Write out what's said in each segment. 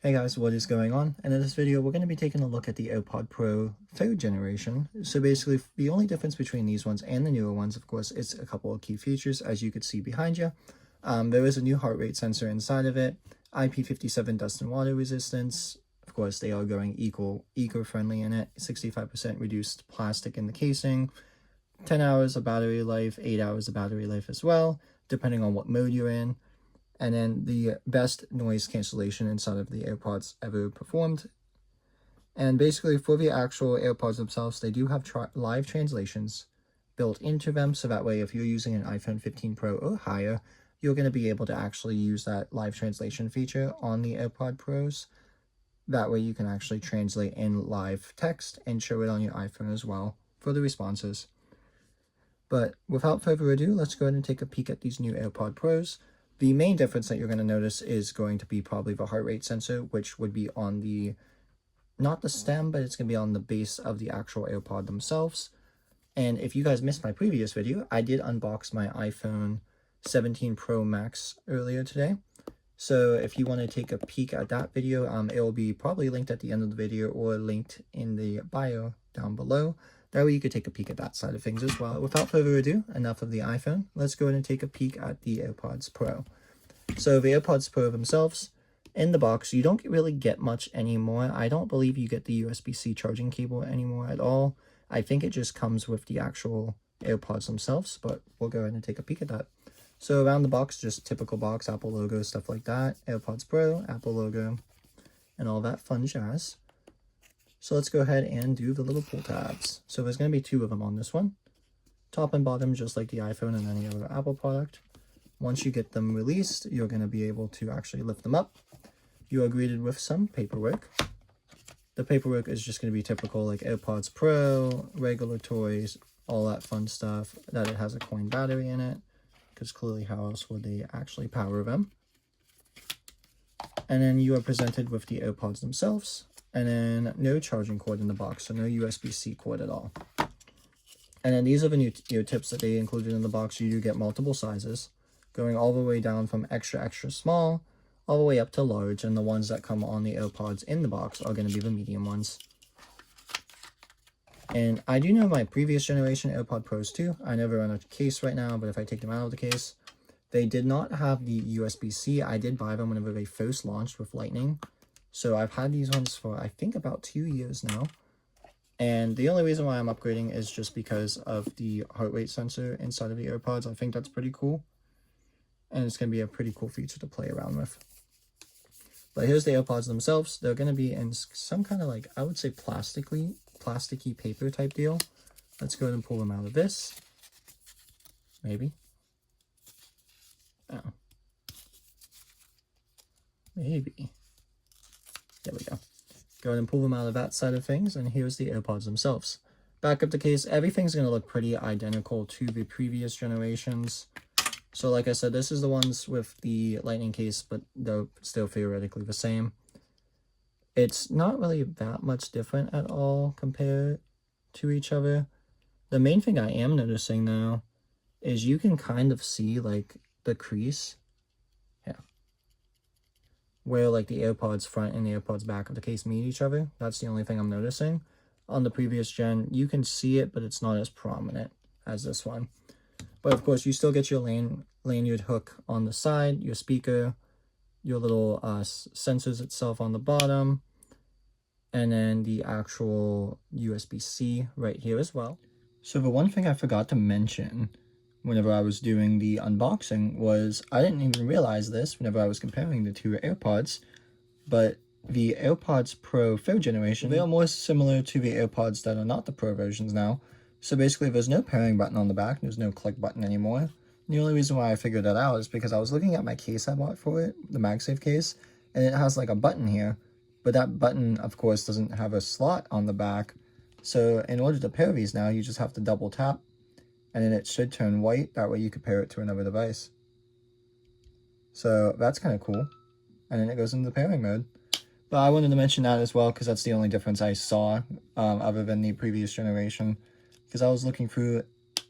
Hey guys, what is going on? And in this video, we're going to be taking a look at the AirPod Pro 3rd generation. So basically, the only difference between these ones and the newer ones, of course, is a couple of key features, as you could see behind you. There is a new heart rate sensor inside of it, IP57 dust and water resistance. Of course, they are going eco-friendly in it, 65% reduced plastic in the casing, 10 hours of battery life, 8 hours of battery life as well, depending on what mode you're in. And then the best noise cancellation inside of the AirPods ever performed. And basically for the actual AirPods themselves, they do have live translations built into them, so that way if you're using an iPhone 15 Pro or higher, you're going to be able to actually use that live translation feature on the AirPod Pros. That way you can actually translate in live text and show it on your iPhone as well for the responses. But without further ado, let's go ahead and take a peek at these new AirPod Pros. The main difference that you're going to notice is going to be probably the heart rate sensor, which would be on the, not the stem, but it's going to be on the base of the actual AirPod themselves. And if you guys missed my previous video, I did unbox my iPhone 17 Pro Max earlier today. So if you want to take a peek at that video, it will be probably linked at the end of the video or linked in the bio down below. That way you could take a peek at that side of things as well. Without further ado, enough of the iPhone. Let's go ahead and take a peek at the AirPods Pro. So the AirPods Pro themselves, in the box, you don't really get much anymore. I don't believe you get the USB-C charging cable anymore at all. I think it just comes with the actual AirPods themselves, but we'll go ahead and take a peek at that. So around the box, just typical box, Apple logo, stuff like that. AirPods Pro, Apple logo, and all that fun jazz. So let's go ahead and do the little pull tabs. So there's going to be 2 of them on this one. Top and bottom, just like the iPhone and any other Apple product. Once you get them released, you're going to be able to actually lift them up. You are greeted with some paperwork. The paperwork is just going to be typical, like AirPods Pro, regular toys, all that fun stuff, that it has a coin battery in it, because clearly how else would they actually power them? And then you are presented with the AirPods themselves. And then no charging cord in the box, so no USB-C cord at all. And then these are the new ear tips that they included in the box. You do get multiple sizes, going all the way down from extra, extra small, all the way up to large. And the ones that come on the AirPods in the box are going to be the medium ones. And I do know my previous generation AirPod Pros too. I never run a case right now, but if I take them out of the case, they did not have the USB-C. I did buy them whenever they first launched with Lightning. So I've had these ones for, I think, about 2 years now. And the only reason why I'm upgrading is just because of the heart rate sensor inside of the AirPods. I think that's pretty cool. And it's going to be a pretty cool feature to play around with. But here's the AirPods themselves. They're going to be in some kind of, like, I would say plasticky paper type deal. Let's go ahead and pull them out of this. Maybe. Oh. Maybe. There we go. Go ahead and pull them out of that side of things, and here's the AirPods themselves. Back up the case, everything's going to look pretty identical to the previous generations. So like I said, this is the ones with the Lightning case, but they're still theoretically the same. It's not really that much different at all compared to each other. The main thing I am noticing though is you can kind of see like the crease. Where like the AirPods front and the AirPods back of the case meet each other. That's the only thing I'm noticing. On the previous gen, you can see it, but it's not as prominent as this one. But of course, you still get your lanyard hook on the side, your speaker, your little sensors itself on the bottom, and then the actual USB-C right here as well. So the one thing I forgot to mention whenever I was doing the unboxing was, I didn't even realize this whenever I was comparing the 2 AirPods, but the AirPods Pro 3rd generation, they are more similar to the AirPods that are not the Pro versions now. So basically there's no pairing button on the back, there's no click button anymore. And the only reason why I figured that out is because I was looking at my case I bought for it, the MagSafe case, and it has like a button here, but that button of course doesn't have a slot on the back. So in order to pair these now, you just have to double tap, and then it should turn white. That way you could pair it to another device. So that's kind of cool. And then it goes into the pairing mode. But I wanted to mention that as well, because that's the only difference I saw other than the previous generation. Because I was looking through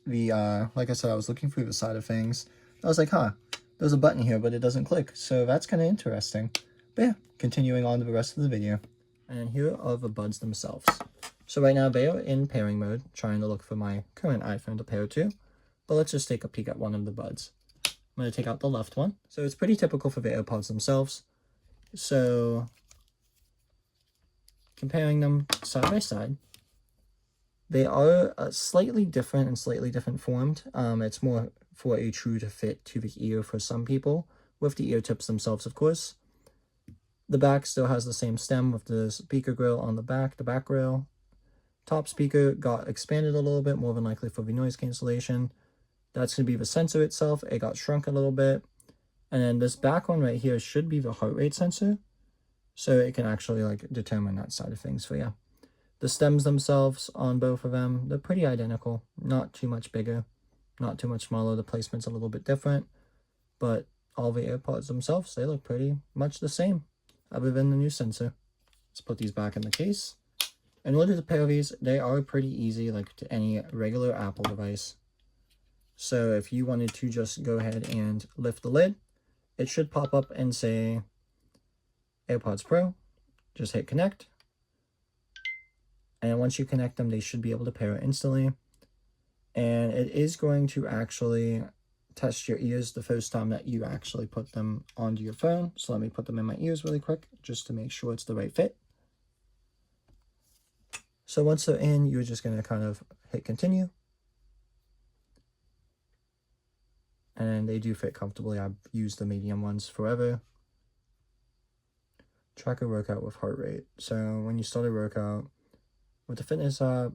the, like I said, I was looking through the side of things. I was like, huh, there's a button here, but it doesn't click. So that's kind of interesting. But yeah, continuing on to the rest of the video. And here are the buds themselves. So right now they are in pairing mode, trying to look for my current iPhone to pair to. But let's just take a peek at one of the buds. I'm going to take out the left one. So it's pretty typical for the AirPods themselves. So comparing them side by side, they are slightly different and slightly different formed. It's more for a true to fit to the ear for some people, with the ear tips themselves, of course. The back still has the same stem with the speaker grill on the back rail. Top speaker got expanded a little bit, more than likely for the noise cancellation. That's going to be the sensor itself. It got shrunk a little bit. And then this back one right here should be the heart rate sensor. So it can actually like determine that side of things for you. The stems themselves on both of them, they're pretty identical. Not too much bigger, not too much smaller. The placement's a little bit different. But all the AirPods themselves, they look pretty much the same, other than the new sensor. Let's put these back in the case. In order to pair these, they are pretty easy, like to any regular Apple device. So if you wanted to just go ahead and lift the lid, it should pop up and say AirPods Pro. Just hit connect. And once you connect them, they should be able to pair instantly. And it is going to actually test your ears the first time that you actually put them onto your phone. So let me put them in my ears really quick, just to make sure it's the right fit. So once they're in, you're just going to kind of hit continue. And they do fit comfortably. I've used the medium ones forever. Track a workout with heart rate. So when you start a workout with the fitness app,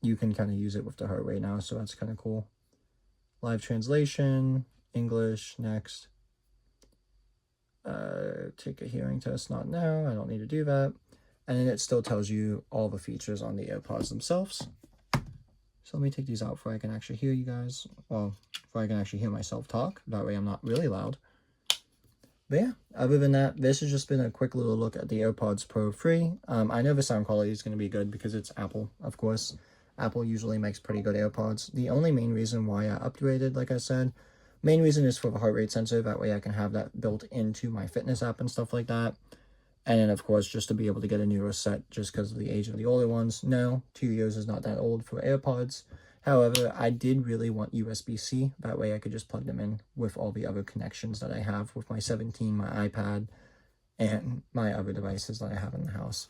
you can kind of use it with the heart rate now. So that's kind of cool. Live translation, English, next. Take a hearing test, not now. I don't need to do that. And then it still tells you all the features on the AirPods themselves. So let me take these out before I can actually hear you guys. Well, before I can actually hear myself talk. That way I'm not really loud. But yeah, other than that, this has just been a quick little look at the AirPods Pro 3. I know the sound quality is going to be good because it's Apple, of course. Apple usually makes pretty good AirPods. The only main reason why I upgraded, like I said, main reason is for the heart rate sensor. That way I can have that built into my fitness app and stuff like that. And then, of course, just to be able to get a newer set just because of the age of the older ones. No, 2 years is not that old for AirPods. However, I did really want USB-C. That way I could just plug them in with all the other connections that I have with my 17, my iPad, and my other devices that I have in the house.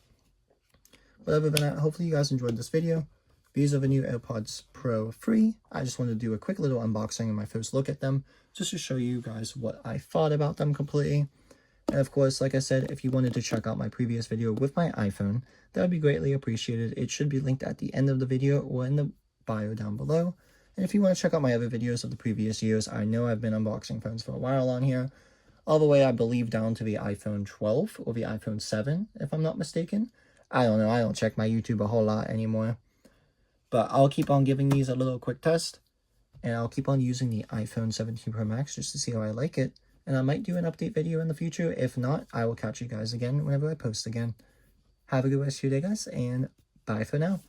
But other than that, hopefully you guys enjoyed this video. These are the new AirPods Pro 3. I just wanted to do a quick little unboxing and my first look at them, just to show you guys what I thought about them completely. And of course, like I said, if you wanted to check out my previous video with my iPhone, that would be greatly appreciated. It should be linked at the end of the video or in the bio down below. And if you want to check out my other videos of the previous years, I know I've been unboxing phones for a while on here, all the way I believe down to the iPhone 12 or the iPhone 7, if I'm not mistaken. I don't know, I don't check my YouTube a whole lot anymore. But I'll keep on giving these a little quick test, and I'll keep on using the iPhone 17 Pro Max just to see how I like it. And I might do an update video in the future. If not, I will catch you guys again whenever I post again. Have a good rest of your day, guys, and bye for now.